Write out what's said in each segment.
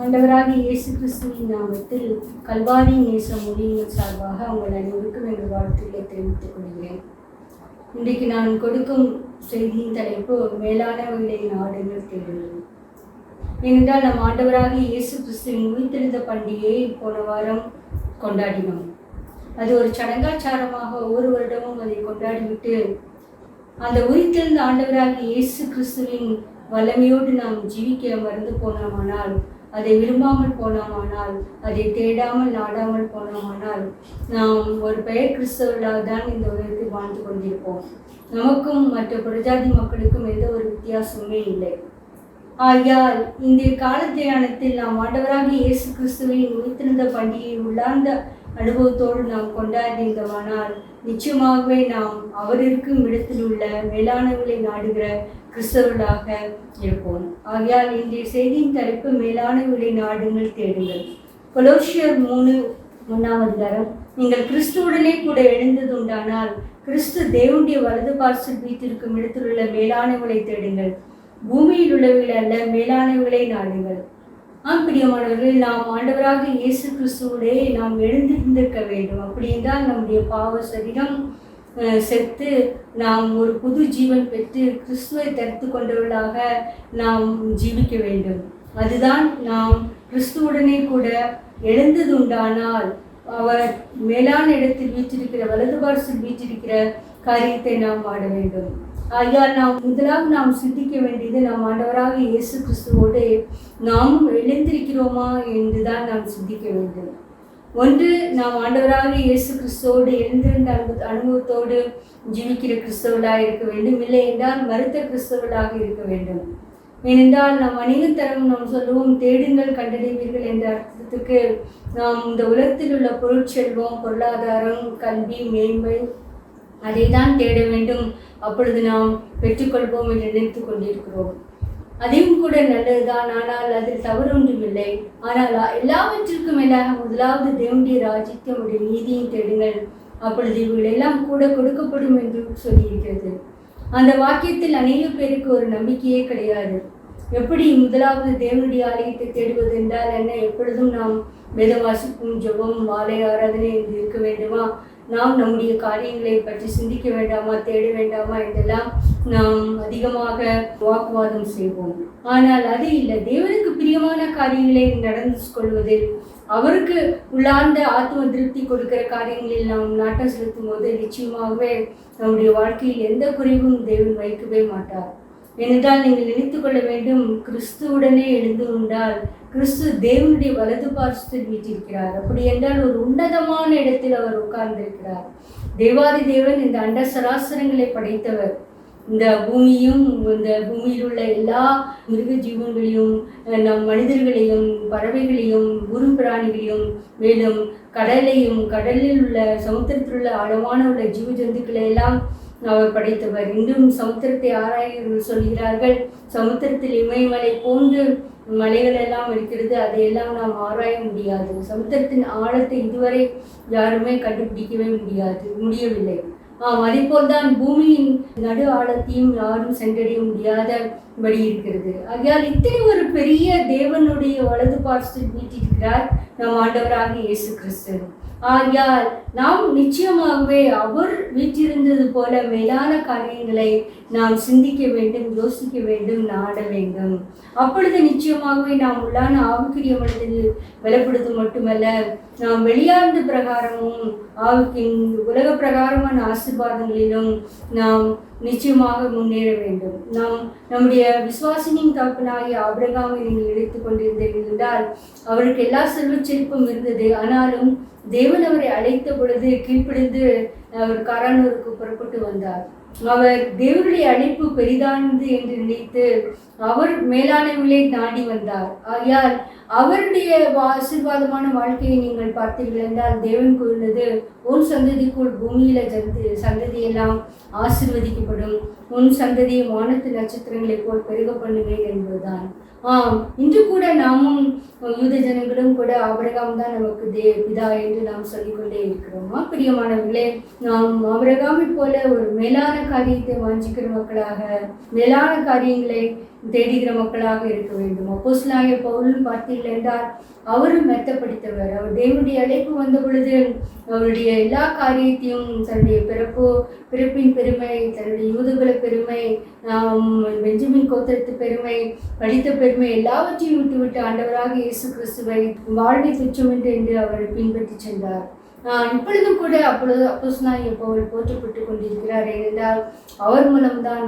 ஆண்டவராகிய இயேசு கிறிஸ்துவின் நாமத்தில் கல்வாரி நேச மொழியின் சார்பாக உங்கள் அனைவருக்கும் எங்கள் வாழ்த்துக்களை தெரிவித்துக் கொள்கிறேன். இன்றைக்கு நான் கொடுக்கும் செய்தியின் தலைப்பு மேலானவர்களை நாடுங்கள் தேடுங்கள். ஏனென்றால் நம் ஆண்டவராகிய இயேசு கிறிஸ்துவின் உயிர்த்தெழுந்த பண்டிகையை போன வாரம் கொண்டாடினோம். அது ஒரு சடங்காச்சாரமாக ஒவ்வொரு வருடமும் அதை கொண்டாடிவிட்டு அந்த உயிர்த்தெழுந்த ஆண்டவராகிய இயேசு கிறிஸ்துவின் வல்லமையோடு நாம் ஜீவிக்க மறந்து போனோமானால், அதை விரும்பாமல் போனோமானால், அதை தேடாமல் நாடாமல் போனோமானால், நாம் ஒரு பெயர் கிறிஸ்தவர்களாக தான் இந்த உலகத்தில் வாழ்ந்து கொண்டிருப்போம். நமக்கும் மற்ற புறஜாதி மக்களுக்கும் எந்த ஒரு வித்தியாசமுமே இல்லை. ஆகையால் இந்த கால தியானத்தில் நாம் ஆண்டவராகிய இயேசு கிறிஸ்துவின் உயிர்த்தெழுந்த பண்டிகையை உள்ளார்ந்த அனுபவத்தோடு நாம் கொண்டாடினோமானால் நிச்சயமாகவே நாம் அவர் இருக்கும் இடத்தில் உள்ள மேலானவர்களை நாடுகிற கிறிஸ்தவர்களாக இருப்போம். ஆகையால் இன்றைய செய்தியின் தலைப்பு மேலானவர்களை நாடுங்கள் தேடுங்கள். கொலோசியர் 3:1 நீங்கள் கிறிஸ்துவுடனே கூட எழுந்தது உண்டானால் கிறிஸ்து தேவனுடைய வலது பார்சல் வீட்டிற்கும் இடத்தில் உள்ள மேலானவர்களை தேடுங்கள், பூமியில் உள்ளவர்கள் அல்ல மேலானவர்களை நாடுங்கள். பிரியமானவர்கள், நாம் ஆண்டவராக இயேசு கிறிஸ்துவோடே நாம் எழுந்திருந்திருக்க வேண்டும். அப்படி என்றால் நம்முடைய பாவ சரீரம் செத்து நாம் ஒரு புது ஜீவன் பெற்று கிறிஸ்துவை தரித்து கொண்டவர்களாக நாம் ஜீவிக்க வேண்டும். அதுதான் நாம் கிறிஸ்துவுடனே கூட எழுந்தது உண்டானால் அவர் மேலான இடத்தில் வீற்றிருக்கிற வலது பார்சல் வீற்றிருக்கிற காரியத்தை நாம் ஆட வேண்டும். ஆகையால் நாம் சிந்திக்க வேண்டியது நாம் ஆண்டவராக இயேசு கிறிஸ்துவோடு நாமும் எழுந்திருக்கிறோமா என்றுதான் நாம் சிந்திக்க வேண்டும். ஒன்று, நாம் ஆண்டவராக இயேசு கிறிஸ்துவோடு எழுந்திருந்த அனுபவத்தோடு ஜீவிக்கிற கிறிஸ்தவர்களாக இருக்க வேண்டும். இல்லை என்றால் மறுத்த கிறிஸ்தவர்களாக இருக்க வேண்டும். ஏனென்றால் நாம் அநேக தரம் நாம் சொல்லுவோம் தேடுங்கள் கண்டடைவீர்கள் என்ற அர்த்தத்துக்கு நாம் இந்த உலகத்தில் உள்ள பொருட்செல்வம், பொருளாதாரம், கல்வி, மேன்மை அதை தான் தேட வேண்டும், அப்பொழுது நாம் பெற்றுக்கொள்வோம் என்று நினைத்து கொண்டிருக்கிறோம். அதையும் கூட நல்லதுதான், ஆனால் அதில் தவறு ஒன்றுமில்லை. ஆனால் எல்லாவற்றிற்கும் மேலாக முதலாவது தேவனுடைய ராஜ்யத்தையும் அவருடைய நீதியும் தேடுங்கள், அப்பொழுது இவர்கள் எல்லாம் கூட கொடுக்கப்படும் என்று சொல்லியிருக்கிறது. அந்த வாக்கியத்தில் அநேக பேருக்கு ஒரு நம்பிக்கையே கிடையாது. எப்படி முதலாவது தேவனுடைய ஆலயத்தை தேடுவது என்றால் என்ன? எப்பொழுதும் நாம் வேத வாசிப்பும் ஜெபம் மாலை ஆராதனை என்று இருக்க வேண்டுமா? நாம் நம்முடைய காரியங்களை பற்றி சிந்திக்க வேண்டாமா, தேட வேண்டாமா என்றெல்லாம் நாம் அதிகமாக வாக்குவாதம் செய்வோம். ஆனால் அது இல்லை. தேவனுக்கு பிரியமான காரியங்களை நடந்து கொள்வதில், அவருக்கு உள்ளார்ந்த ஆத்ம திருப்தி கொடுக்கிற காரியங்களில் நாம் நாட்டம் செலுத்தும் போது நிச்சயமாகவே நம்முடைய வாழ்க்கையில் எந்த குறைவும் தேவன் வைக்கவே மாட்டார். ஏனென்றால் நீங்கள் நினைத்து கொள்ள வேண்டும், கிறிஸ்துவுடனே எழுந்து உண்டால் கிறிஸ்து தேவனுடைய வலது பார்சத்தில் வீற்றிருக்கிறார். அப்படி என்றால் ஒரு உன்னதமான இடத்தில் அவர் உட்கார்ந்திருக்கிறார். தேவாதி தேவன் இந்த அண்ட சராசரங்களை படைத்தவர். இந்த பூமியும் இந்த பூமியில் உள்ள எல்லா மிருக ஜீவன்களையும், நம் மனிதர்களையும், பறவைகளையும், குரு பிராணிகளையும், மேலும் கடலையும், கடலில் உள்ள சமுத்திரத்தில் உள்ள ஆழமான உள்ள ஜீவ ஜந்துக்களை எல்லாம் அவர் படைத்தவர். இன்றும் சமுத்திரத்தை ஆராயர்கள் சொல்கிறார்கள், சமுத்திரத்தில் இமயமலை போன்று மலைகள் எல்லாம் இருக்கிறது, அதையெல்லாம் நாம் ஆராய முடியாது. சமுத்திரத்தின் ஆழத்தை இதுவரை யாருமே கண்டுபிடிக்கவே முடியவில்லை. அதேபோல்தான் பூமியின் நடு ஆழத்தையும் யாரும் சென்றடைய முடியாதபடி இருக்கிறது. ஆகையால் இத்தனை ஒரு பெரிய தேவனுடைய வலது பார்சல் வீட்டிருக்கிறார் நம் ஆண்டவராக இயேசு கிறிஸ்து. ஆகையால் நாம் நிச்சயமாகவே அவர் வீற்றிருந்தது போல மேலான காரியங்களை நாம் சிந்திக்க வேண்டும், யோசிக்க வேண்டும், நாட வேண்டும். அப்பொழுது நிச்சயமாகவே நாம் உள்ளான ஆவிக்குரிய மனதில் பலப்படுத்தும் மட்டுமல்ல, நாம் வெளியார்ந்த பிரகாரமும் ஆவிக்கின் உலக பிரகாரமான ஆசீர்வாதங்களிலும் நாம் நிச்சயமாக முன்னேற வேண்டும். நாம் நம்முடைய விசுவாசினின் தகப்பனாகிய ஆபிரகாமை நீங்கள் எடுத்துக் கொண்டிருந்தீர்கள் என்றால் அவருக்கு எல்லா செல்வச் செழிப்பும் இருந்தது. ஆனாலும் தேவன் அவரை அழைத்த பொழுது கீழ்ப்படிந்து அவர் காரானூருக்கு புறப்பட்டு வந்தார். அவர் தேவனுடைய அழைப்பு பெரிதானது என்று நினைத்து அவர் மேலானவர்களை நாடி வந்தார். ஆகையால் அவருடைய ஆசீர்வாதமான வாழ்க்கையை நீங்கள் பார்த்தீர்கள் என்றால் தேவன் கூறினது, உன் சந்ததிக்குள் பூமியில சந்ததியெல்லாம் ஆசீர்வதிக்கப்படும், உன் சந்ததியை வானத்து நட்சத்திரங்களை போல் பெருக பண்ணுவேன் என்பதுதான். இன்று கூட நாமும் யூத ஜனங்களும் கூட ஆபிரகாம் தான் நமக்கு பிதா என்று நாம் சொல்லிக்கொண்டே இருக்கிறோமா? பிரியமானவர்களே, நாம் ஆபிரகாமை போல ஒரு மேலான காரியத்தை வாஞ்சிக்கிற மக்களாக, மேலான காரியங்களை தேடுகிற மக்களாக இருக்க வேண்டும். அப்போஸ்தலனாகிய பவுலும் பார்த்தீர்கள் என்றால் அவரும் மெத்தப்படுத்தவர். அவர் தேவனுடைய அழைப்பு வந்த பொழுது அவருடைய எல்லா காரியத்தையும், தன்னுடைய பிறப்பின் பெருமை, தன்னுடைய யூதகுல பெருமை, பெஞ்சமின் கோத்திரத்து பெருமை, படித்த பெருமை எல்லாவற்றையும் விட்டுவிட்டு ஆண்டவராக இயேசு கிறிஸ்துவை வாழ்வை துச்சம் என்று அவர் பின்பற்றி சென்றார். இப்பொழுதும் கூட அப்போஸ்தலனாகிய பவுல் போற்றப்பட்டு கொண்டிருக்கிறார். ஏனென்றால் அவர் மூலம்தான்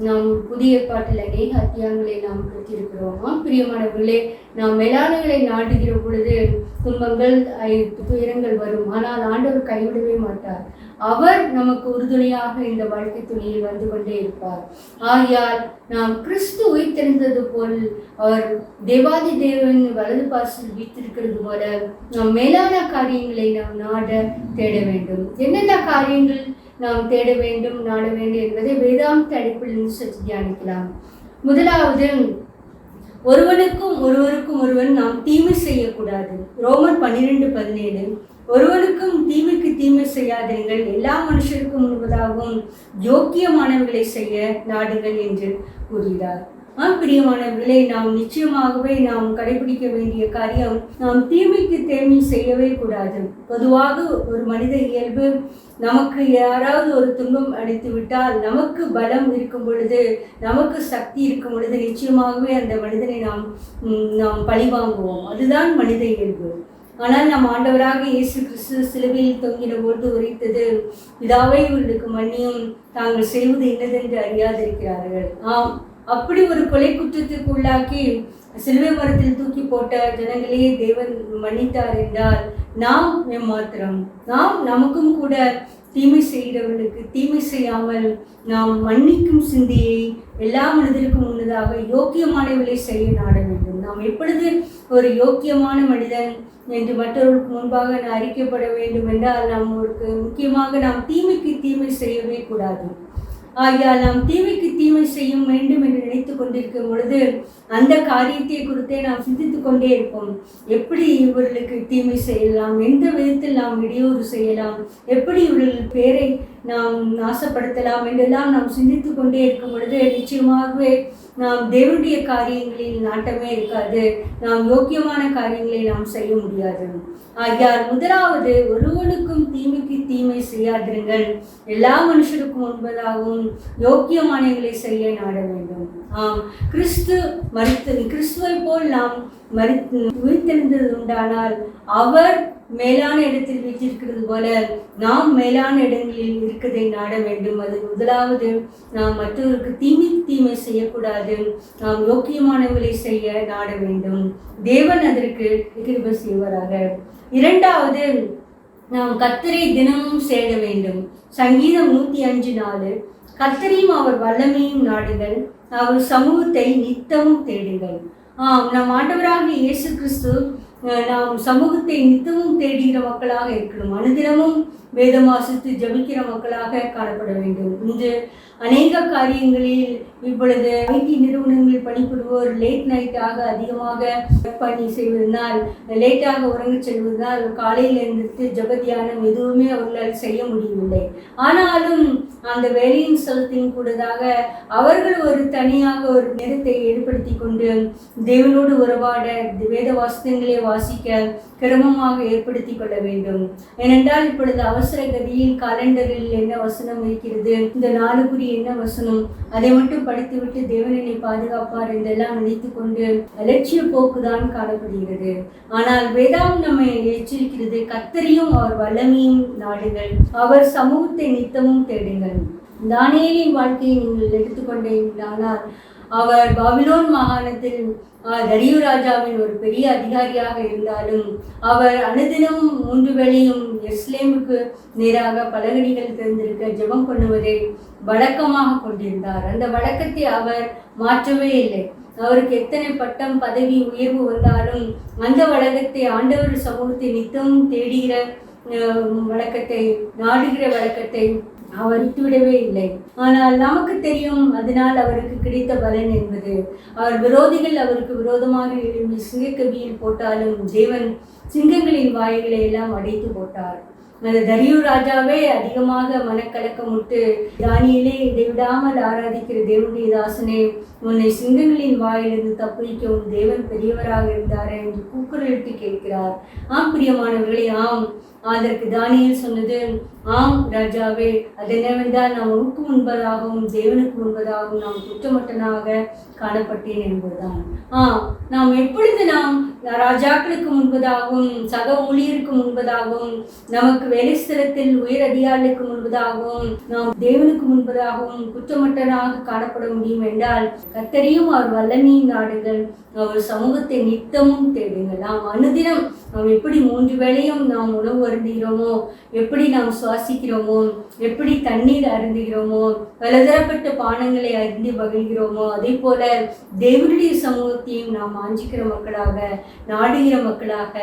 நாம் புதிய ஏற்பாட்டில் அநேக அத்தியாயங்களை நாம் பெற்றிருக்கிறோம். பிரியமானவர்களே, நாம் மேலானங்களை நாடுகிற பொழுது துன்பங்கள், துயரங்கள் வரும். ஆனால் ஆண்டவர் கைவிடவே மாட்டார். அவர் நமக்கு உறுதுணையாக இந்த வாழ்க்கை துணையில் வந்து கொண்டே இருப்பார். ஆகையால் நாம் கிறிஸ்து உயிர்த்தெழுந்தது போல் அவர் தேவாதி தேவன் வலது பாசில் வீற்றிருக்கிறது போல நாம் மேலான காரியங்களை நாம் நாட தேட வேண்டும். என்னென்ன காரியங்கள் நாம் தேட வேண்டும், நாட வேண்டும் என்பதை வேதாந்த அடிப்படையில் சற்று தியானிக்கலாம். முதலாவது, ஒருவனுக்கும் ஒருவன் நாம் தீமை செய்யக்கூடாது. ரோமர் 12:17 ஒருவனுக்கும் தீமைக்கு தீமை செய்யாதீர்கள், எல்லா மனுஷருக்கும் முன்பதாகவும் யோக்கியமானவர்களை செய்ய நாடுங்கள் என்று கூறுகிறார். பிரியமானவர்களே, நாம் நிச்சயமாகவே நாம் கடைபிடிக்க வேண்டிய காரியம், நாம் தீமைக்கு தீமை செய்யவே கூடாது. பொதுவாக ஒரு மனித இயல்பு, நமக்கு யாராவது ஒரு துன்பம் அடித்து விட்டால், நமக்கு பலம் இருக்கும் பொழுது, நமக்கு சக்தி இருக்கும் பொழுது நிச்சயமாகவே அந்த மனிதனை நாம் பழிவாங்குவோம். அதுதான் மனித இயல்பு. ஆனால் நம் ஆண்டவராக இயேசு கிறிஸ்து சிலுவையில் தொங்கின பொழுது உரைத்தது, பிதாவை இவர்களுக்கு மன்னியும், தாங்கள் செய்வது என்னதென்று அறியாதிருக்கிறார்கள். அப்படி ஒரு கொலை குற்றத்திற்கு உள்ளாக்கி சிலுவை மரத்தில் தூக்கி போட்ட ஜனங்களே தேவன் மன்னித்தார் என்றால், நாம் எம்மாத்திரம்? நமக்கும் கூட தீமை செய்கிறவர்களுக்கு தீமை செய்யாமல் நாம் மன்னிக்கும் சிந்தையை எல்லா மனிதருக்கும் முன்னதாக யோக்கியமானவர்களை செய்ய நாட வேண்டும். நாம் எப்பொழுது ஒரு யோக்கியமான மனிதன் என்று மற்றவர்களுக்கு முன்பாக அறிக்கப்பட வேண்டும் என்றால், முக்கியமாக நாம் தீமைக்கு தீமை செய்யவே கூடாது. ஆகையால் நாம் தீமைக்கு தீமை செய்ய வேண்டும் என்று நினைத்து கொண்டிருக்கும் பொழுது அந்த காரியத்தை குறித்தே நாம் சிந்தித்து கொண்டே இருப்போம். எப்படி இவர்களுக்கு தீமை செய்யலாம், எந்த விதத்தில் நாம் இடையூறு செய்யலாம், எப்படி இவர்கள் பேரை நாம் நாசப்படுத்தலாம் என்றெல்லாம் நாம் சிந்தித்து கொண்டே இருக்கும் பொழுது நிச்சயமாகவே நாம் தேவனுடைய காரியங்களில் நாட்டமே இருக்காது. நாம் யோக்கியமான காரியங்களை நாம் செய்ய முடியாது. ஆகையால் முதலாவது, ஒருவனுக்கும் தீமைக்கு தீமை செய்யாதிருங்கள், எல்லா மனுஷருக்கும் முன்பதாகவும் யோக்கியமானவர்களை செய்ய நாட வேண்டும். கிறிஸ்துவை போல் நாம் உயிர்த்தெழுந்தது உண்டானால் அவர் மேலான இடத்தில் வீற்றிருக்கிறது போல நாம் மேலான இடங்களில் இருக்கதை நாட வேண்டும். அது முதலாவது, நாம் மற்றவருக்கு தீமை செய்யக்கூடாது, நாம் யோக்கியமானவர்களை செய்ய நாட வேண்டும். தேவன் அதற்கு கிருபை செய்வாராக. இரண்டாவது, நாம் கர்த்தரை தினமும் சேர வேண்டும். சங்கீதம் 105:4 கர்த்தரையும் அவர் வல்லமையும் நாடுங்கள், அவர் சமூகத்தை நித்தமும் தேடுங்கள். நம் ஆண்டவராக இயேசு கிறிஸ்து நாம் சமூகத்தை நித்தமும் தேடுகிற மக்களாக இருக்கணும். அனுதினமும் வேதம் வாசித்து ஜபிக்கிற மக்களாக காணப்பட வேண்டும். இன்று அநேக காரியங்களில் இப்பொழுது ஐடி நிறுவனங்களில் பணிபுரிவோர் லேட் நைட்டாக அதிகமாக பணி செய்வதனால், லேட்டாக உறங்கச் செல்வதனால் காலையில் எழுந்திருத்து ஜப தியானம் எதுவுமே அவர்களால் செய்ய முடியவில்லை. ஆனாலும் அந்த வேலையின் செலுத்தின் கூடதாக அவர்கள் ஒரு தனியாக ஒரு நேரத்தை ஏற்படுத்தி கொண்டு தேவனோடு உறவாட, வேத வாசகங்களை வாசிக்க கிரமமாக ஏற்படுத்தி கொள்ள வேண்டும். ஏனென்றால் இப்பொழுது அவசர கதியில் காலண்டரில் என்ன வசனம் இருக்கிறது, இந்த நாளுக்குரிய என்ன வசனம், அதை மட்டும் படித்துவிட்டு தேவனை பாதுகாப்பார் என்றெல்லாம் நினைத்து கொண்டு அலட்சிய போக்குதான் காணப்படுகிறது. ஆனால் வேதாம் நம்மை எச்சரிக்கிறது, கர்த்தரையும் அவர் வல்லமையும் நாடுங்கள், அவர் சமூகத்தை நித்தமும் தேடுங்கள். தானியேலின் வாழ்க்கையை நீங்கள் எடுத்துக்கொண்டீர்களானால், அவர் பாபிலோன் மாகாணத்தில் தரியு ராஜாவின் ஒரு பெரிய அதிகாரியாக இருந்தாலும் அவர் அனுதினமும் 3 வேளையும் எருசலேமுக்கு நேராக பலகணிகள் திறந்திருக்க ஜெபம் பண்ணுவதை வழக்கமாக கொண்டிருந்தார். அந்த வழக்கத்தை அவர் மாற்றவே இல்லை. அவருக்கு எத்தனை பட்டம் பதவி உயர்வு வந்தாலும் அந்த வழக்கத்தை, ஆண்டவர் சமூகத்தை நித்தமும் தேடுகிற வழக்கத்தை, நாடுகிற வழக்கத்தை அவர் விட்டுவிடவே இல்லை. ஆனால் நமக்கு தெரியும் அதனால் அவருக்கு கிடைத்த பலன் என்பது. அவர் விரோதிகள் அவருக்கு விரோதமாக எழும்பி சிங்கக்கவியில் போட்டாலும் தேவன் சிங்கங்களின் வாய்களை எல்லாம் அடைத்து போட்டார். அந்த தரியு ராஜாவே அதிகமாக மனக்கலக்கமுட்டு, தானியேலே, இடைவிடாமல் ஆராதிக்கிற தேவனுடைய தாசனே, உன்னை சிங்கங்களின் வாயிலிருந்து தப்புவிக்க உன் தேவன் பெரியவராக இருந்தாரே என்று கூக்குரலிட்டு கேட்கிறார். ஆம் பிரியமானவர்களே, ஆம். அதற்கு தானியேல் சொன்னது, ஆம் ராஜாவே, அது என்னவென்றால் நாம் உனக்கு முன்பதாகவும் தேவனுக்கு முன்பதாகவும் நாம் குற்றமற்றனாக காணப்பட்டேன் என்பதுதான். நாம் எப்பொழுது நாம் ராஜாக்களுக்கு முன்பதாகவும் சக ஊழியருக்கு முன்பதாகவும் நமக்கு வேலைஸ்தலத்தில் உயர் அதிகாரிகளுக்கு முன்பதாகவும் நாம் தேவனுக்கு முன்பதாகவும் குற்றமற்றனாக காணப்பட முடியும் என்றால், கர்த்தரையும் அவர் வல்லமையின் நாடுகள், அவர் சமூகத்தை நித்தமும் தேடுங்கள். நாம் அனுதினம் நாம் எப்படி 3 வேளையும் நாம் உணவு அருந்துகிறோமோ, எப்படி நாம் சுவாசிக்கிறோமோ, எப்படி தண்ணீர் அருந்துகிறோமோ, பலதரப்பட்ட பானங்களை அருந்தி மகிழ்கிறோமோ, அதே போல தேவனுடைய சமூகத்தையும் நாம் வாஞ்சிக்கிற மக்களாக, நாடுகிற மக்களாக,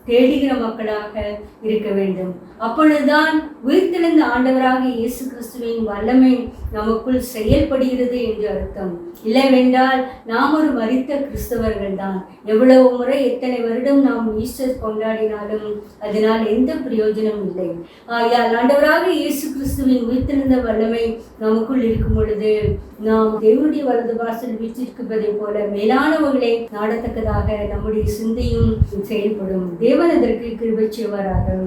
தேடுகிற மக்களாக இருக்க வேண்டும். அப்பொழுதுதான் உயிர்த்தெழுந்த ஆண்டவராக இயேசு கிறிஸ்துவின் வல்லமை நமக்குள் செயல்படுகிறது என்று அர்த்தம். இல்லைவென்றால் நாம் ஒரு மரித்த கிறிஸ்தவர்கள் தான். எவ்வளவு முறை எத்தனை வருடம் நாம் ஈஸ்டர் கொண்டாடினாலும் அதனால் எந்த பிரயோஜனம் இல்லை. ஆண்டவராக இயேசு கிறிஸ்துவின் உயிர்த்தெழுந்த வல்லமை நமக்குள் இருக்கும் பொழுது நாம் தேவனுடைய வலது வாசல் வீற்றிருப்பதை போல மேலானவர்களை நாடத்தக்கதாக நம்முடைய சிந்தையும் செயல்படும். தேவன் அதற்கு கிருபை செய்வாராக.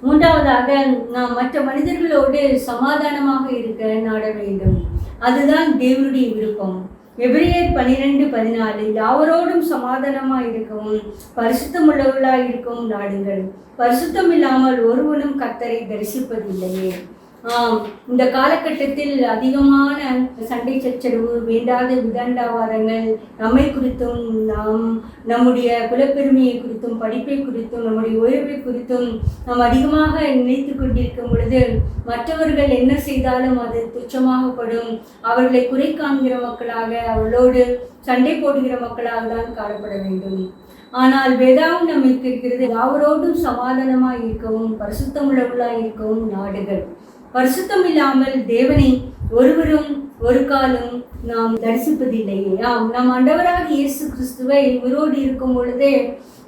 மூன்றாவதாக, நாம் மற்ற மனிதர்களோடு சமாதானமாக இருக்க நாட வேண்டும். அதுதான் தேவனுடைய விருப்பம். எபிரேயர் 12:14 யாவரோடும் சமாதானமாய் இருக்கவும் பரிசுத்தம் உள்ளவர்களாய் இருக்கவும் நாடுங்கள். பரிசுத்தம் இல்லாமல் ஒருவனும் கர்த்தரை தரிசிப்பதில்லையே. இந்த காலகட்டத்தில் அதிகமான சண்டை சச்சரவு, வேண்டாத விதண்டாவாதங்கள், நம்மை குறித்தும் நம்முடைய குலப்பெருமையை குறித்தும் படிப்பை குறித்தும் நம்முடைய உயர்வை குறித்தும் நாம் அதிகமாக நினைத்து கொண்டிருக்கும் பொழுது மற்றவர்கள் என்ன செய்தாலும் அது துச்சமாகப்படும். அவர்களை குறை காண்கிற மக்களாக, அவர்களோடு சண்டை போடுகிற மக்களாக தான் காணப்பட வேண்டும். ஆனால் வேதாவும் நமக்கு இருக்கிறது, யாவரோடும் சமாதானமாய் இருக்கவும் பரிசுத்தம் உள்ளவர்களாய் இருக்கவும் நாடுகள். பரிசுத்தம் இல்லாமல் தேவனை ஒருவரும் ஒரு காலம் நாம் தரிசிப்பதில்லையே. நம் ஆண்டவராக இயேசு கிறிஸ்துவை உயிரோடு இருக்கும் பொழுதே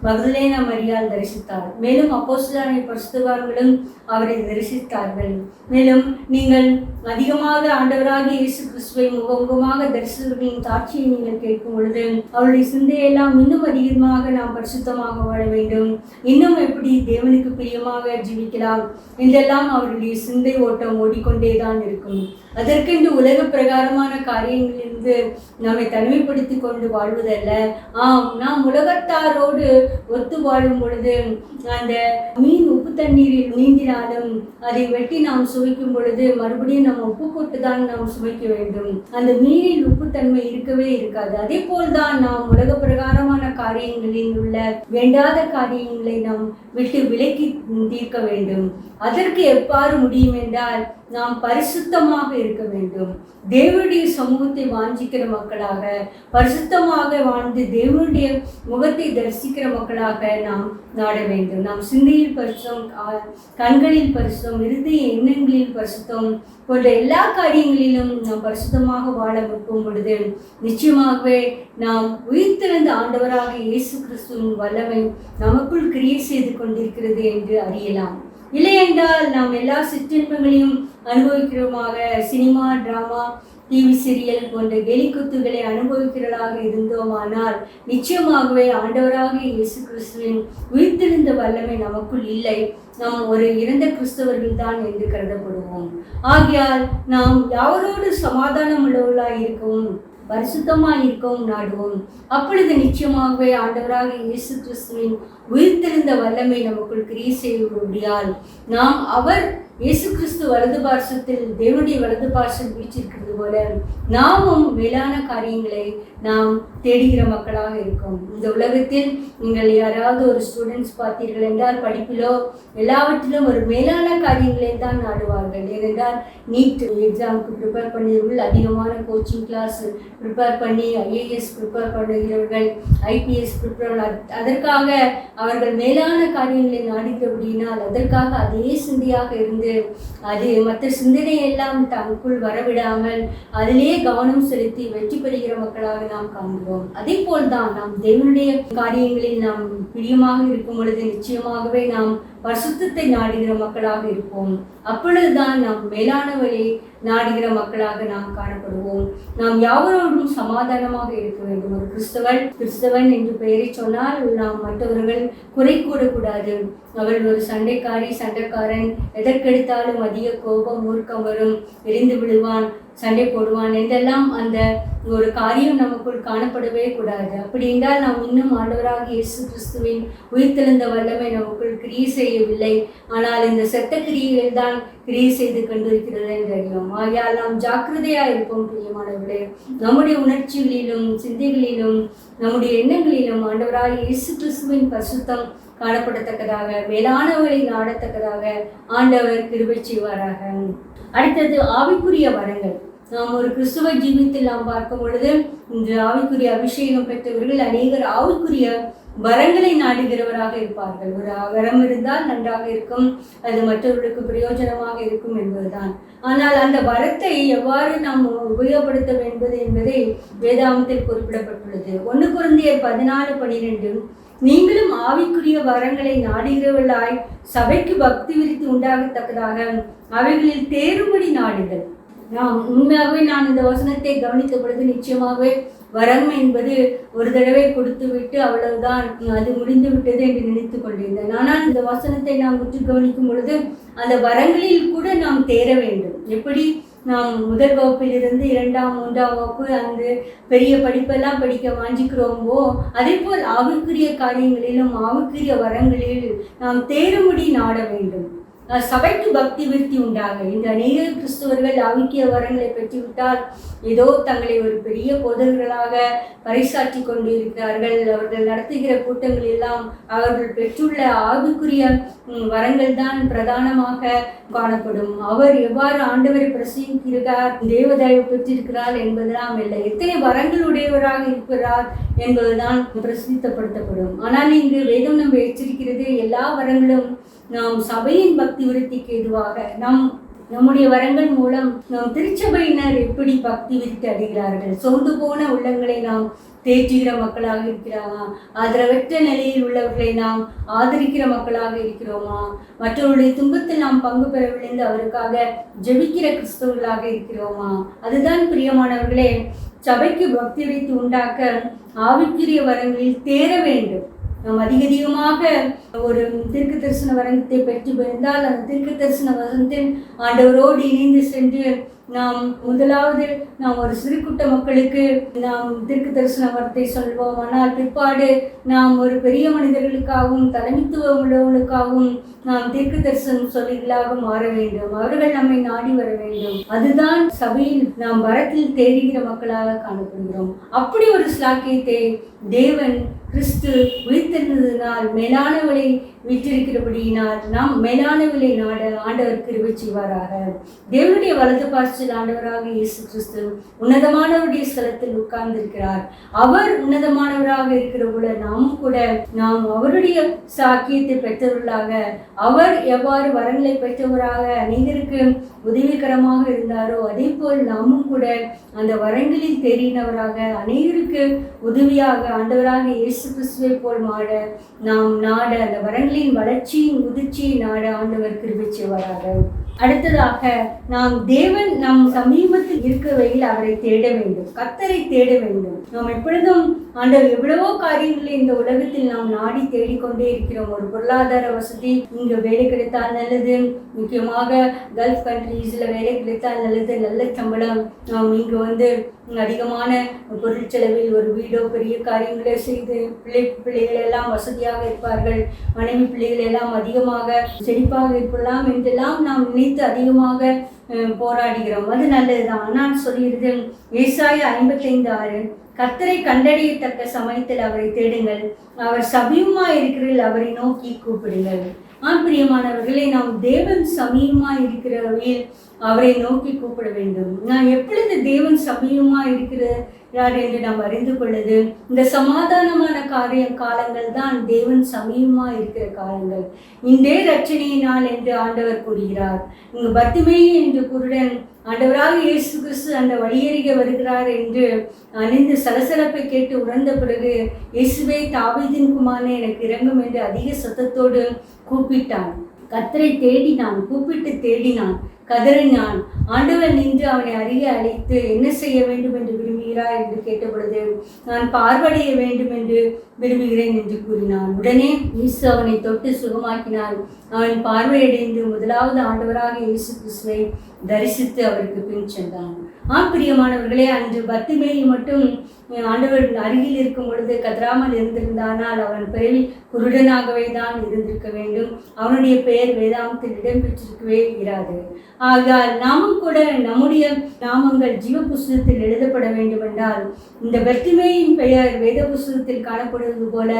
மகதலேனா மரியாள் தரிசித்தார். மேலும் அப்போஸ்தலரான பரிசுத்தவான்களும் அவரை தரிசித்தார்கள். மேலும் நீங்கள் அதிகமாக ஆண்டவராக இயேசு கிறிஸ்துவை முகமுகமாக தரிசித்தவர்களின் சாட்சியை நீங்கள் கேட்கும் பொழுது அவருடைய சிந்தையெல்லாம் இன்னும் அதிகமாக நாம் பரிசுத்தமாக வாழ வேண்டும், இன்னும் எப்படி தேவனுக்கு பிரியமாக ஜீவிக்கலாம் என்றெல்லாம் அவருடைய சிந்தை ஓட்டம் ஓடிக்கொண்டேதான் இருக்கும். அதற்கென்று உலக பிரகாரமான காரியங்களிலிருந்து நம்மை தனிமைப்படுத்தி கொண்டு வாழ்வதல்ல. நாம் உலகத்தாரோடு ஒத்து வாழும் பொழுது அந்த மீன் உப்பு தண்ணீரில் நீந்தினாலும் அதை வெட்டி நாம் சுவைக்கும் பொழுது மறுபடியும் நம்ம உப்பு போட்டு தான் நாம் சுவைக்க வேண்டும். அந்த மீனில் உப்புத்தன்மை இருக்கவே இருக்காது. அதே போல்தான் நாம் உலக பிரகாரமான காரியங்களில் உள்ள வேண்டாத காரியங்களை நாம் விட்டு விலக்கி தீர்க்க வேண்டும். அதற்கு எவ்வாறு முடியும் என்றால் நாம் பரிசுத்தமாக இருக்க வேண்டும். தேவனுடைய சமூகத்தை வாஞ்சிக்கிற மக்களாக, பரிசுத்தமாக வாழ்ந்து தேவனுடைய முகத்தை தரிசிக்கிற மக்களாக நாம் நாட வேண்டும். நாம் சிந்தையில் பரிசுத்தம், கண்களில் பரிசுத்தம், இருதய எண்ணங்களில் பரிசுத்தம் போன்ற எல்லா காரியங்களிலும் நாம் பரிசுத்தமாக வாழ முற்படும் பொழுது நிச்சயமாகவே நாம் உயிர்த்தெழுந்த ஆண்டவராக இயேசு கிறிஸ்துவின் வல்லமை நமக்குள் கிரியை செய்து கொண்டிருக்கிறது என்று அறியலாம். இல்லை என்றால் நாம் எல்லா சிற்றின்பங்களையும் அனுபவிக்கிறோமாக, சினிமா, டிராமா, டிவி சீரியல் போன்ற கேலிக்கூத்துகளை அனுபவிக்கிறதாக இருந்தோமானால் நிச்சயமாகவே ஆண்டவராக இயேசு கிறிஸ்துவின் உயிர்த்தெழுந்த வல்லமை நமக்குள் இல்லை, நாம் ஒரு இறந்த கிறிஸ்தவர்கள் தான் என்று கருதப்படுவோம். ஆகையால் நாம் யாரோடு சமாதானம் உள்ளவர்களாய் இருக்கவும் பரிசுத்தமாக இருக்கவும் நாடுவோம். அப்பொழுது நிச்சயமாகவே ஆண்டவராக இயேசு கிறிஸ்துவின் உயிர்த்தெழுந்த வல்லமை நமக்குள் கிரியை செய்வதால் நாம் அவர் இயேசு கிறிஸ்து வலது பார்சத்தில் தேவனுடைய வலது பார்சல் வீற்றிருக்கிறது போல நாமும் மேலான காரியங்களை நாம் தேடுகிற மக்களாக இருக்கும். இந்த உலகத்தில் நீங்கள் யாராவது ஒரு ஸ்டூடெண்ட்ஸ் பார்த்தீர்கள் என்றால் படிப்பிலோ எல்லாவற்றிலும் ஒரு மேலான காரியங்களை தான் நாடுவார்கள். ஏனென்றால் நீட் எக்ஸாமுக்கு ப்ரிப்பேர் பண்ணியவர்கள் அதிகமான கோச்சிங் கிளாஸ் ப்ரிப்பேர் பண்ணி ஐஏஎஸ் ப்ரிப்பேர் பண்ணுகிறவர்கள், ஐபிஎஸ் ப்ரிப்பேர், அதற்காக அவர்கள் மேலான காரியங்களை நாடுகிறபடியினால் அதற்காக அதே சிந்தையாக இருந்து பொழுது அது மற்ற சிந்தனையெல்லாம் தனக்குள் வரவிடாமல் அதிலே கவனம் செலுத்தி வெற்றி பெறுகிற மக்களாக நாம் காண்கிறோம். அதே போல்தான் நாம் தேவனுடைய காரியங்களில் நாம் பிரியமாக இருக்கும் பொழுது நிச்சயமாகவே நாம் பரிசுத்தத்தை நாடுகிற மக்களாக இருப்போம். அப்பொழுதுதான் நாம் மேலானவரை நாடுகிற மக்களாக நாம் காணப்படுவோம். நாம் யாவரோடும் சமாதானமாக இருக்க வேண்டும். ஒரு கிறிஸ்தவன் என்று பெயரை சொன்னால் நாம் மற்றவர்கள் குறை கூடக்கூடாது. அவள் ஒரு சண்டைக்காரன், எதற்கெடுத்தாலும் அதிக கோபம், மூர்க்கம் வரும், எரிந்து விழுவான், சண்டை போடுவான் என்றெல்லாம் அந்த ஒரு காரியம் நமக்குள் காணப்படவே கூடாது. அப்படி என்றால் நாம் இன்னும் ஆண்டவராக இயேசு கிறிஸ்துவின் உயிர்த்தெழுந்த வல்லமை நமக்குள் கிரியை செய்யவில்லை. ஆனால் இந்த செத்த கிரியைகள் தான் கிரியை செய்து கொண்டிருக்கிறது என்று அறிவோம். ஆகையால் நாம் ஜாக்கிரதையாக இருப்போம். பிரியமானவர்களே, நம்முடைய உணர்ச்சிகளிலும் சிந்தைகளிலும் நம்முடைய எண்ணங்களிலும் ஆண்டவராக இயேசு கிறிஸ்துவின் பரிசுத்தம் காணப்படத்தக்கதாக, மேலானவர்களை நாடத்தக்கதாக ஆண்டவர் கிருபை செய்வாராக. அடுத்தது ஆவிக்குரிய வரங்கள். நாம் ஒரு கிறிஸ்துவ ஜீவித்தில் நாம் பார்க்கும் பொழுது இந்த ஆவிக்குரிய அபிஷேகம் பெற்றவர்கள் அநேகர் ஆவிக்குரிய வரங்களை நாடுகிறவராக இருப்பார்கள். ஒரு வரம் இருந்தால் நன்றாக இருக்கும், அது மற்றவர்களுக்கு பிரயோஜனமாக இருக்கும் என்பதுதான். ஆனால் அந்த வரத்தை எவ்வாறு நாம் உபயோகப்படுத்த வேண்டும் என்பதை வேதாகமத்தில் குறிப்பிடப்பட்டுள்ளது. 1 கொரிந்தியர் 14:12 நீங்களும் ஆவிக்குரிய வரங்களை நாடுகிறவர்களாய் சபைக்கு பக்தி விருத்தி உண்டாகத்தக்கதாக அவைகளில் தேறும்படி நாடுங்கள். உண்மையாகவே நான் இந்த வசனத்தை கவனித்த பொழுது நிச்சயமாகவே வரம் என்பது ஒரு தடவை கொடுத்து விட்டு அவ்வளவுதான், அது முடிந்து விட்டது என்று நினைத்து கொண்டிருந்தேன். ஆனால் இந்த வசனத்தை நாம் உற்று கவனிக்கும் பொழுது அந்த வரங்களில் கூட நாம் தேர வேண்டும். எப்படி நாம் முதல் வகுப்பிலிருந்து 2ஆம் 3ஆம் வகுப்பு அந்த பெரிய படிப்பெல்லாம் படிக்க வாஞ்சிக்கிறோமோ அதே போல் ஆவிக்குரிய காரியங்களிலும் ஆவிக்குரிய வரங்களில் நாம் தேரும்படி நாட வேண்டும். சபைக்கு பக்தி விருத்தி உண்டாக. இந்த அநேக கிறிஸ்தவர்கள் ஆவிக்குரிய வரங்களை பெற்றுவிட்டால் ஏதோ தங்களை ஒரு பெரிய போதகர்களாக பறைசாற்றி கொண்டு இருக்கிறார்கள். அவர்கள் நடத்துகிற கூட்டங்கள் எல்லாம் அவர்கள் பெற்றுள்ள ஆவிக்குரிய வரங்கள் தான் பிரதானமாக காணப்படும். அவர் எவ்வாறு ஆண்டவரை பிரசங்கிக்கிறார், தேவதயவு பெற்றிருக்கிறார் என்பதெல்லாம் இல்லை, எத்தனை வரங்களுடையவராக இருக்கிறார் என்பதுதான் பிரசித்தப்படுத்தப்படும். ஆனால் இங்கு வேதம் நம்ம எச்சரிக்கிறது, எல்லா வரங்களும் நாம் சபையின் பக்தி விருத்திக்கு எதுவாக நம்முடைய வரங்கள் மூலம் நாம் திருச்சபையினர் எப்படி பக்தி விருத்தி அடைகிறார்கள், சொந்து போன உள்ளங்களை நாம் தேற்றுகிற மக்களாக இருக்கிறோமா, ஆதரவற்ற நிலையில் உள்ளவர்களை நாம் ஆதரிக்கிற மக்களாக இருக்கிறோமா, மற்றவருடைய துன்பத்தில் நாம் பங்கு பெற விளைந்து அவருக்காக ஜெபிக்கிற கிறிஸ்தவர்களாக இருக்கிறோமா. அதுதான் பிரியமானவர்களே, சபைக்கு பக்தி விருத்தி உண்டாக்க ஆவிக்குரிய வரங்களில் தேர வேண்டும். நாம் அதிகமாக ஒரு தீர்க்க தரிசன வரத்தை பெற்று போயிருந்தால் அந்த தீர்க்க தரிசன வசனத்தில் ஆண்டவரோடு இணைந்து சென்று நாம் முதலாவது நாம் ஒரு சிறுகுட்ட மக்களுக்கு நாம் தீர்க்க தரிசன வரத்தை சொல்வோம். ஆனால் பிற்பாடு நாம் ஒரு பெரிய மனிதர்களுக்காகவும் தலைமைத்துவம் உள்ளவர்களுக்காகவும் நாம் தீர்க்க தரிசனம் சொல்லிகளாக மாற வேண்டும். அவர்கள் நம்மை நாடி வர வேண்டும். அதுதான் சபையில் நாம் வரத்தில் தேறுகிற மக்களாக காணப்படுகிறோம். அப்படி ஒரு ஸ்லாக்கியத்தை தேவன் கிறிஸ்து உயிர்த்தெழுந்ததினால் மேலானவளை விற்றிருக்கிறபடியினால் நாம் மேலானவளை நாட ஆண்டவர் கிருபை செய்வாராக. தேவனுடைய வலது பாய்ச்சல் ஆண்டவராக இயேசு கிறிஸ்து உன்னதமானவருடைய ஸ்தலத்தில் உட்கார்ந்திருக்கிறார். அவர் உன்னதமானவராக இருக்கிற போல நாமும் கூட நாம் அவருடைய சாக்கியத்தை பெற்றவர்களாக, அவர் எவ்வாறு வரங்களை பெற்றவராக அநேகருக்கு உதவிகரமாக இருந்தாரோ அதே போல் நாமும் கூட அந்த வரங்களில் தெரியினவராக அநேகருக்கு உதவியாக ஆண்டவராக இயேசு கிறிஸ்துவை போல் மாட நாம் நாட அந்த வரங்களின் வளர்ச்சியின் முதிர்ச்சியை நாட ஆண்டவர் கிருபை செய்வாராக. அடுத்ததாக நாம் தேவன் நம் சமீபத்தில் இருக்கிறவையில் அவரை தேட வேண்டும், கர்த்தரை தேட வேண்டும். நாம் எப்பொழுதும் ஆண்டவர் எவ்வளவோ காரியங்களை இந்த உலகத்தில் நாம் நாடி தேடிக்கொண்டே இருக்கிறோம். ஒரு பொருளாதார வசதி, இங்கு வேலை கிடைத்தால் நல்லது, முக்கியமாக கல்ஃப் கண்ட்ரீஸ்ல வேலை கிடைத்தால் நல்லது, நல்ல சம்பளம், நாம் இங்கு அதிகமான பொருள் செலவில் ஒரு வீடோ பெரிய காரியங்களை செய்து பிள்ளைகள் எல்லாம் வசதியாக இருப்பார்கள், மனைவி பிள்ளைகள் எல்லாம் அதிகமாக செழிப்பாக இருக்கலாம் என்றெல்லாம் நாம் நினைத்து அதிகமாக போராடுகிறோம். அது நல்லதுதான். ஆனால் சொல்லிடுது ஏசாயா 55:6 கர்த்தரை கண்டறியத்தக்க சமயத்தில் அவரை தேடுங்கள், அவர் சமீபமாய் இருக்கிறீர்கள், அவரை நோக்கி கூப்பிடுங்கள். பிரியமானவர்களே, நாம் தேவன் சமீபமாய் இருக்கிறவையில் அவரை நோக்கி கூப்பிட வேண்டும். நான் எப்பொழுது தேவன் சமீபமா இருக்கிறார் என்று நாம் அறிந்து கொள்ளுது, இந்த சமாதானமான காலங்கள் தான் தேவன் சமீபமா இருக்கிற காலங்கள். இன்றே ரட்சணையினால் என்று ஆண்டவர் கூறுகிறார். இங்கு பர்த்திமேயு என்று குருடன் ஆண்டவராக இயேசு கிறிஸ்து அந்த வழியருகே வருகிறார் என்று அணிந்து சலசலப்பை கேட்டு உணர்ந்த பிறகு, இயேசுவே தாவீதின் குமாரனே எனக்கு இறங்கும் என்று அதிக சத்தத்தோடு கூப்பிட்டான். கர்த்தரை தேடினான், கூப்பிட்டு தேடினான், கதறினான். ஆண்டவர் நின்று அவனை அருகே அழைத்து, என்ன செய்ய வேண்டும் என்று விரும்புகிறார் என்று கேட்டபொழுது, நான் பார்வடைய வேண்டும் என்று விரும்புகிறேன் என்று கூறினான். உடனே இயேசு அவனை தொட்டு சுகமாக்கினார். அவன் பார்வையடைந்து முதலாவது ஆண்டவராக இயேசு கிறிஸ்துவை தரிசித்து அவருக்கு பின் சென்றான். பிரியமானவர்களே, அன்று பர்த்திமேயு மட்டும் ஆண்டவர் அருகில் இருக்கும் பொழுது கதறாமல் இருந்திருந்தானால் அவன் பிறவி குருடனாகவே தான் இருந்திருக்க வேண்டும். அவனுடைய பெயர் வேதாந்தத்தில் இடம்பெற்றிருக்கவே இராது. ஆகையால் நாமும் கூட நம்முடைய நாமங்கள் ஜீவ புஸ்தகத்தில் எழுதப்பட வேண்டும் என்றால், இந்த பர்த்திமேயின் பெயர் வேத புஸ்தகத்தில் காணப்படுவது போல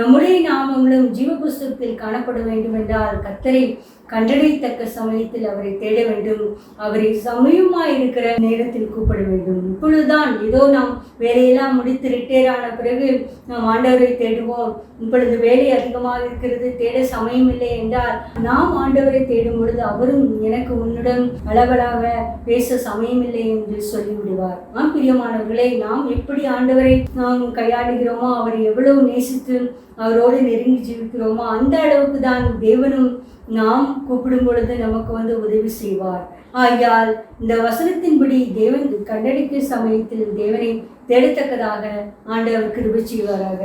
நம்முடைய நாமங்களும் ஜீவ புஸ்தகத்தில் காணப்பட வேண்டும் என்றால், கர்த்தரை கண்டடைத்தக்க சமயத்தில் அவரை தேட வேண்டும். அவரை சமயமாய் இருக்கிற நேரத்தில் கூப்பிட வேண்டும். இப்பொழுதுதான் ஏதோ நாம் வேலையெல்லாம் முடித்து ரிட்டையர் ஆன பிறகு நாம் ஆண்டவரை தேடுவோம். இப்பொழுது வேலை அதிகமாக இருக்கிறது, தேட சமயம் இல்லை என்றால், நாம் ஆண்டவரை தேடும் பொழுது அவரும் எனக்கு உன்னிடம் அளவலாக பேச சமயமில்லை என்று சொல்லிவிடுவார். பிரியமானவர்களே, நாம் எப்படி ஆண்டவரை நாம் கையாளுகிறோமோ, அவரை எவ்வளவு நேசித்து அவரோடு நெருங்கி ஜீவிக்கிறோமோ, அந்த அளவுக்கு தான் தேவனும் நாம் கூப்பிடும் பொழுது நமக்கு உதவி செய்வார். ஆகையால் இந்த வசனத்தின்படி தேவன் கண்டடிக்கும் சமயத்தில் தேவனை தேடத்தக்கதாக ஆண்டவர் கிருபை செய்வாராக.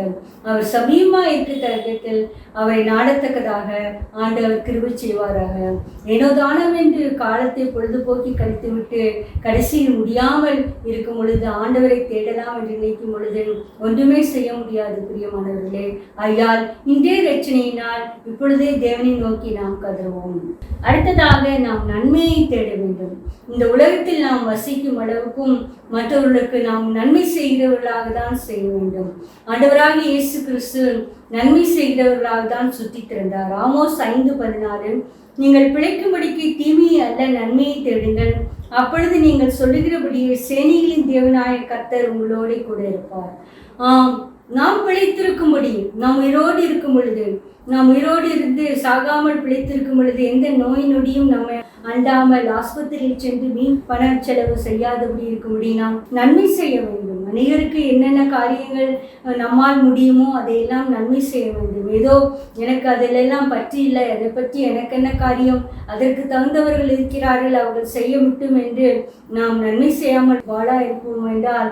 அவர் சமீபமாக இருக்கத்தில் அவரை நாடத்தக்கதாக ஆண்டவர் கிருபை செய்வாராக. ஏனோதானவென்று காலத்தை பொழுதுபோக்கி கழித்துவிட்டு கடைசியில் முடியாமல் இருக்கும் பொழுது ஆண்டவரை தேடலாம் என்று நினைக்கும் பொழுது ஒன்றுமே செய்ய முடியாது. பிரியமானவர்களே, ஆகையால் இன்றே ரட்சணையினால் இப்பொழுதே தேவனை நோக்கி நாம் கதறுவோம். அடுத்ததாக நாம் நன்மையை தேட வேண்டும். இந்த உலகத்தில் நாம் வசிக்கும் அளவுக்கும் மற்றவர்களுக்கு நாம் நன்மை செய்கிறவர்களாக தான் செய்ய வேண்டும். ஆண்டவராக இயேசு கிறிஸ்து நன்மை செய்கிறவர்களாக தான் சுற்றி திறந்தார். ஆமோஸ் 5:16, நீங்கள் பிழைக்கும்படிக்கு தீமையை அல்ல நன்மையை தேடுங்கள், அப்பொழுது நீங்கள் சொல்லுகிறபடியே சேனைகளின் தேவனாய கர்த்தர் உங்களோட கூட இருப்பார். நாம் பிழைத்திருக்கும்படி, நாம் உயிரோடு இருக்கும் பொழுது, நாம் உயிரோடு இருந்து சாகாமல் பிழைத்திருக்கும் பொழுது எந்த நோய் நொடியும் நம்மை அண்டாமல் ஆஸ்பத்திரியில் சென்று வீண் பண செலவு செய்யாதபடி இருக்கும்படி நாம் நன்மை செய்ய வேண்டும். அநேகருக்கு என்னென்ன காரியங்கள் நம்மால் முடியுமோ அதையெல்லாம் நன்மை செய்ய வேண்டும். ஏதோ எனக்கு அதிலெல்லாம் பற்றி இல்லை, அதை பற்றி எனக்கு என்ன காரியம், அதற்கு தகுந்தவர்கள் இருக்கிறார்கள், அவர்கள் செய்ய மட்டும் என்று நாம் நன்மை செய்யாமல் வாழா இருப்போம் என்றால்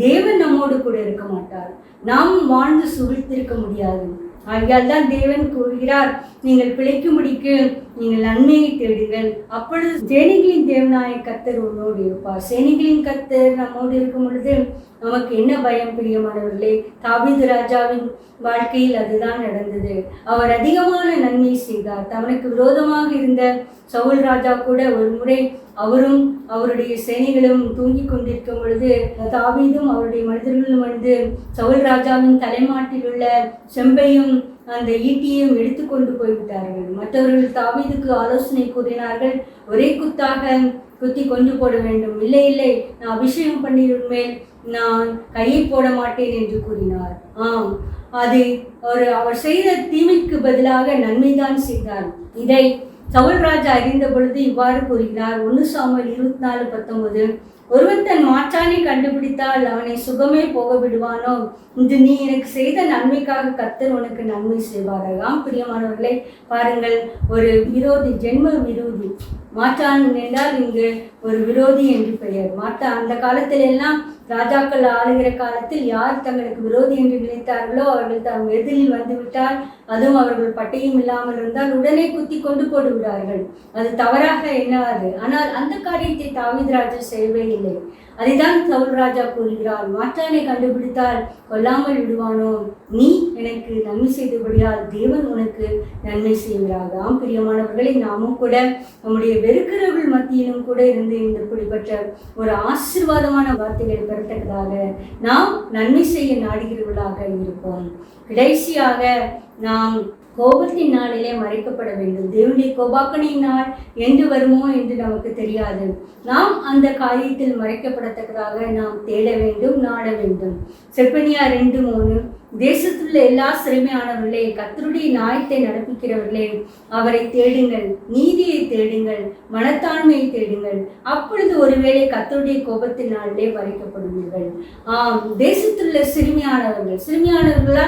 தேவன் நம்மோடு கூட இருக்க மாட்டார். நாம் வாழ்ந்து சுகிழ்த்திருக்க முடியாது. ஆகையால் தான் தேவன் கூறுகிறார், நீங்கள் பிழைக்கும்படிக்கு நீங்கள் நன்மையை தேடுங்கள், அப்பொழுது சேனைகளின் தேவனாய கர்த்தர் உன்னோடு இருப்பார். சேனைகளின் கர்த்தர் நம்மோடு இருக்கும் பொழுது நமக்கு என்ன பயம்? பிரியமானவர்களே, தாவீது ராஜாவின் வாழ்க்கையில் அதுதான் நடந்தது. அவர் அதிகமான நன்மை செய்தார். தனக்கு விரோதமாக இருந்த சவுல் ராஜா கூட ஒரு முறை அவரும் அவருடைய சேனைகளும் தூங்கி கொண்டிருக்கும் பொழுது தாவீதும் அவருடைய மனிதர்களும் வந்து சவுல் ராஜாவின் தலைமாட்டில் உள்ள செம்பையும் அந்த ஈட்டியையும் எடுத்து கொண்டு போய்விட்டார்கள். மற்றவர்கள் தாவீதுக்கு ஆலோசனை கூறினார்கள், ஒரே குத்தாக குத்தி கொண்டு போட வேண்டும், இல்லை இல்லை நான் அபிஷேகம் பண்ணிடும் மேல் நான் கையை போட மாட்டேன் என்று கூறினார். அது அவர் செய்த தீமைக்கு பதிலாக நன்மைதான் செய்தார். இதை சவுல் ராஜா அறிந்த பொழுது இவ்வாறு கூறுகிறார். 1 சாமுவேல் 24:19, ஒருவன் தன் மாற்றானை கண்டுபிடித்தால் அவனை சுகமே போக விடுவானோ, இது நீ எனக்கு செய்த நன்மைக்காக கர்த்தர் உனக்கு நன்மை செய்வாராக. பிரியமானவர்களை பாருங்கள், ஒரு விரோதி, ஜென்ம விரோதி, மாற்றான் என்றால் இங்கு ஒரு விரோதி என்று பெயர். அந்த காலத்தில் எல்லாம் ராஜாக்கள் ஆளுகிற காலத்தில் யார் தங்களுக்கு விரோதி என்று நினைத்தார்களோ அவர்கள் தம் எதிரில் வந்துவிட்டால், அதுவும் அவர்கள் பட்டையும் இல்லாமல் இருந்தால் உடனே குத்தி கொண்டு போடு விடார்கள். அது தவறாக எண்ணாது. ஆனால் அந்த காரியத்தை தாவீது ராஜா செய்யவே இல்லை. அதைதான் சவுல் ராஜா கூறுகிறார், மாற்றானை கண்டுபிடித்தால் கொல்லாமல் விடுவானோ, நீ எனக்கு நன்மை செய்தபடியால் தேவன் உனக்கு நன்மை செய்கிறார். பிரியமானவர்களை, நாமும் கூட நம்முடைய வெறுக்கிறவர்கள் மத்தியிலும் கூட இருந்து இந்த இப்படிப்பட்ட ஒரு ஆசீர்வாதமான வார்த்தைகளை பெறத்தக்கதாக நாம் நன்மை செய்ய நாடுகிறவர்களாக இருப்போம். கடைசியாக நாம் கோபத்தின் நாளிலே மறைக்கப்பட வேண்டும். தேவனுடைய கோபாக்கனின் நாள் என்று வருமோ என்று நமக்கு தெரியாது. நாம் அந்த காரியத்தில் மறைக்கப்படத்தக்கதாக நாம் தேட வேண்டும், நாட வேண்டும். செப்பனியா 2:3 தேசத்துள்ள எல்லா சிறுமையானவர்களே, கர்த்தருடைய நியாயத்தை நடப்பிக்கிறவர்களே, அவரை தேடுங்கள், நீதியை தேடுங்கள், மனத்தாண்மையை தேடுங்கள், அப்பொழுது ஒருவேளை கர்த்தருடைய கோபத்தின் நாளிலே மறைக்கப்படுவீர்கள். தேசத்துள்ள சிறுமியானவர்களா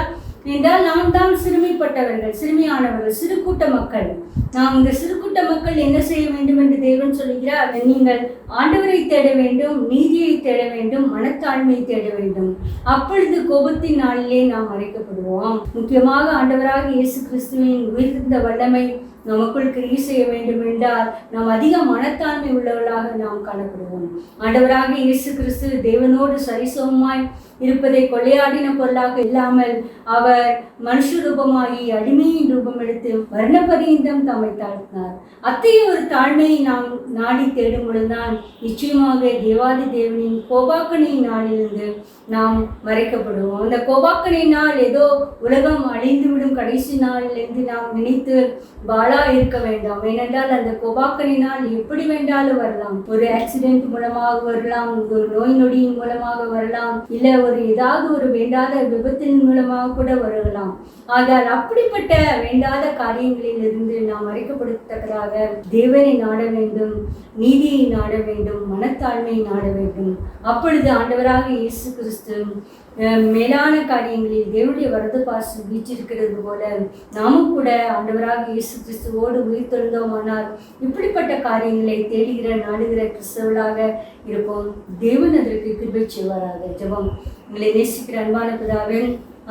என்றால் நாம் தான் சிறுமைப்பட்டவர்கள், சிறுமியானவர்கள், சிறு கூட்ட மக்கள். நாம் இந்த சிறு கூட்ட மக்கள் என்ன செய்ய வேண்டும் என்று தேவன் சொல்கிறார்? நீங்கள் ஆண்டவரை தேட வேண்டும், நீதியை தேட வேண்டும், மனத்தாழ்மையை தேட வேண்டும். அப்பொழுது கோபத்தின் நாளிலே நாம் மறைக்கப்படுவோம். முக்கியமாக ஆண்டவராக இயேசு கிறிஸ்துவின் உயிர்த்த வல்லமை நமக்குள் கிரியை செய்ய வேண்டும் என்றால் நாம் அதிக மனத்தாண்மை உள்ளவர்களாக நாம் காணப்படுவோம். ஆண்டவராக இயேசு கிறிஸ்து தேவனோடு சரிசமமாய் இருப்பதை கொள்ளையாடின பொருளாக இல்லாமல் அவர் மனுஷ ரூபமாகி அடிமையின் ரூபம் எடுத்து மரணபரியந்தம் தம்மை தாழ்த்தினார். அத்தகைய ஒரு தாழ்மையை நாம் நாடி தேடும் பொழுதுதான் நிச்சயமாக தேவாதி தேவனின் கோபாக்கனை நாளிலிருந்து நாம் மறைக்கப்படுவோம். அந்த கோபாக்கனை நாள் ஏதோ உலகம் அழிந்துவிடும் கடைசி நாள் என்று நாம் நினைத்து பாலா இருக்க வேண்டாம். ஏனென்றால் அந்த கோபாக்கனை நாள் எப்படி வேண்டாலும் வரலாம். ஒரு ஆக்சிடென்ட் மூலமாக வரலாம், ஒரு நோய் நொடியின் மூலமாக வரலாம், இல்லை ஏதாவது ஒரு வேண்டாத விபத்தின் மூலமாக கூட வரலாம். ஆகையால் அப்படிப்பட்ட வேண்டாத காரியங்களில் இருந்து நாம் மறைக்கப்படுத்தக்கதாக தேவனை நாட வேண்டும், நீதியை நாட வேண்டும், மனத்தாழ்மையை நாட வேண்டும். அப்பொழுது ஆண்டவராக இயேசு கிறிஸ்து மேலான காரியங்களில் தேவனுடைய வரது பாசு வீச்சிருக்கிறது போல நாமும் கூட ஆண்டவராக இயேசு கிறிஸ்துவோடு உயிர்த்தெழுந்தோமானால் இப்படிப்பட்ட காரியங்களை தேடுகிற நாடுகிற கிறிஸ்தவர்களாக இருப்போம். தேவன் அதற்கு கிருபை செய்வாராக. ஜெபம். உங்களை நேசிக்கிற அன்பான பிதாவே,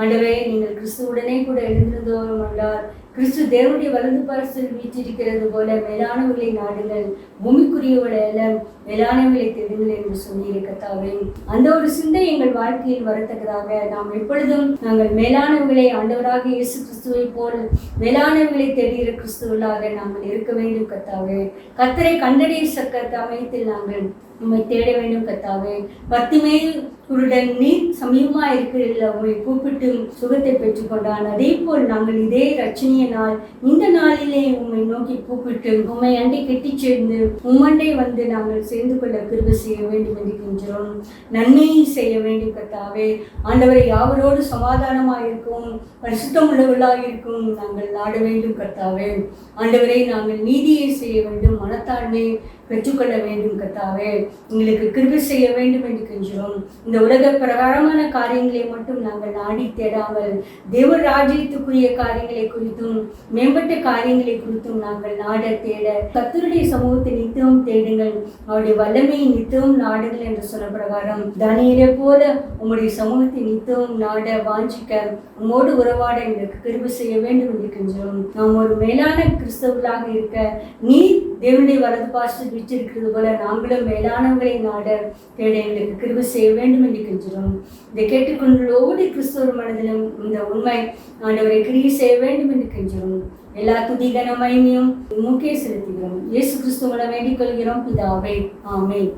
ஆண்டவரே, நீங்கள் கிறிஸ்துவுடனே கூட எழுந்திருந்தோம் என்றால் கிறிஸ்து தேவனுடைய வலது பாரசில் வீற்றிருக்கிறது போல மேலானவர்களை நாடுங்கள், பூமிக்குரியவர்களை எல்லாம் மேலானவர்களை தேடுங்கள் என்று சொல்லி கர்த்தாவே, அந்த ஒரு சிந்தை எங்கள் வாழ்க்கையில் வரத்தக்கதாக நாம் எப்பொழுதும் நாங்கள் மேலானவர்களை ஆண்டவராக இயேசு கிறிஸ்துவை போல் மேலானவர்களை தேடுகிற கிறிஸ்துவர்களாக நாங்கள் இருக்க வேண்டும் கர்த்தாவே. கர்த்தரை கண்டடைய சக்க சமயத்தில் நாங்கள் உம்மை தேட வேண்டும் கர்த்தாவே. பர்த்திமேயு குருடன் நீர் சமீபமா இருக்கிறீர்கள், உம்மை கூப்பிட்டு சுகத்தை பெற்றுக்கொண்டான். அதே போல் நாங்கள் இதே ரட்சணிய நாள் இந்த நாளிலே உம்மை நோக்கி கூப்பிட்டு உம்மை அண்டை கெட்டி சேர்ந்து உம்மண்டை வந்து நாங்கள் சேர்ந்து கொள்ள கிருபை செய்ய வேண்டும் என்கின்றோம். நன்மையை செய்ய வேண்டும் கர்த்தாவே. ஆண்டவரை யாவரோடு சமாதானமாக இருக்கும், பரிசுத்தம் உள்ளவர்களாக இருக்கும் நாங்கள் நாட வேண்டும் கர்த்தாவே. ஆண்டவரை நாங்கள் நீதியை செய்ய வேண்டும், மனத்தாழ்மையை பெற்றுக்கொள்ள வேண்டும் கர்த்தாவே. எங்களுக்கு கிருபை செய்ய வேண்டும் என்று கெஞ்சுகிறோம். இந்த உலக பிரகாரமான காரியங்களை மட்டும் நாங்கள் நாடி தேடாமல் தேவ ராஜ்யத்துக்குரிய காரியங்களை குறித்தும் மேம்பட்ட காரியங்களை குறித்தும் நாங்கள் நாட தேட கர்த்தருடைய சமூகத்தை நித்தமும் தேடுங்கள், அவருடைய வல்லமையை நித்தமும் நாடுங்கள் என்று சொன்ன பிரகாரம் தானியேலை போல உம்முடைய சமூகத்தை நித்தமும் நாட வாஞ்சிக்க உம்மோடு உறவாட எங்களுக்கு கிருபை செய்ய வேண்டும் என்று கெஞ்சுகிறோம். நாம் ஒரு மேலான கிறிஸ்தவர்களாக இருக்க நீர் தேவனுடைய வரது பாசு விற்றிருக்கிறது போல நாங்களும் மேலானவர்களை நாட தேட எங்களுக்கு கிருபை செய்ய வேண்டும் என்று கெஞ்சுகிறோம். இதை கேட்டுக்கொண்டோடு கிறிஸ்தவர் மனதிலும் இந்த உண்மை ஆண்டவரை கிரியை செய்ய வேண்டும் என்று கெஞ்சுகிறோம். எல்லா துதிகன மகிமையும் உமக்கே செலுத்துகிறோம். இயேசு கிறிஸ்து மூலம் வேண்டிக் கொள்கிறோம் பிதாவே. ஆமென்.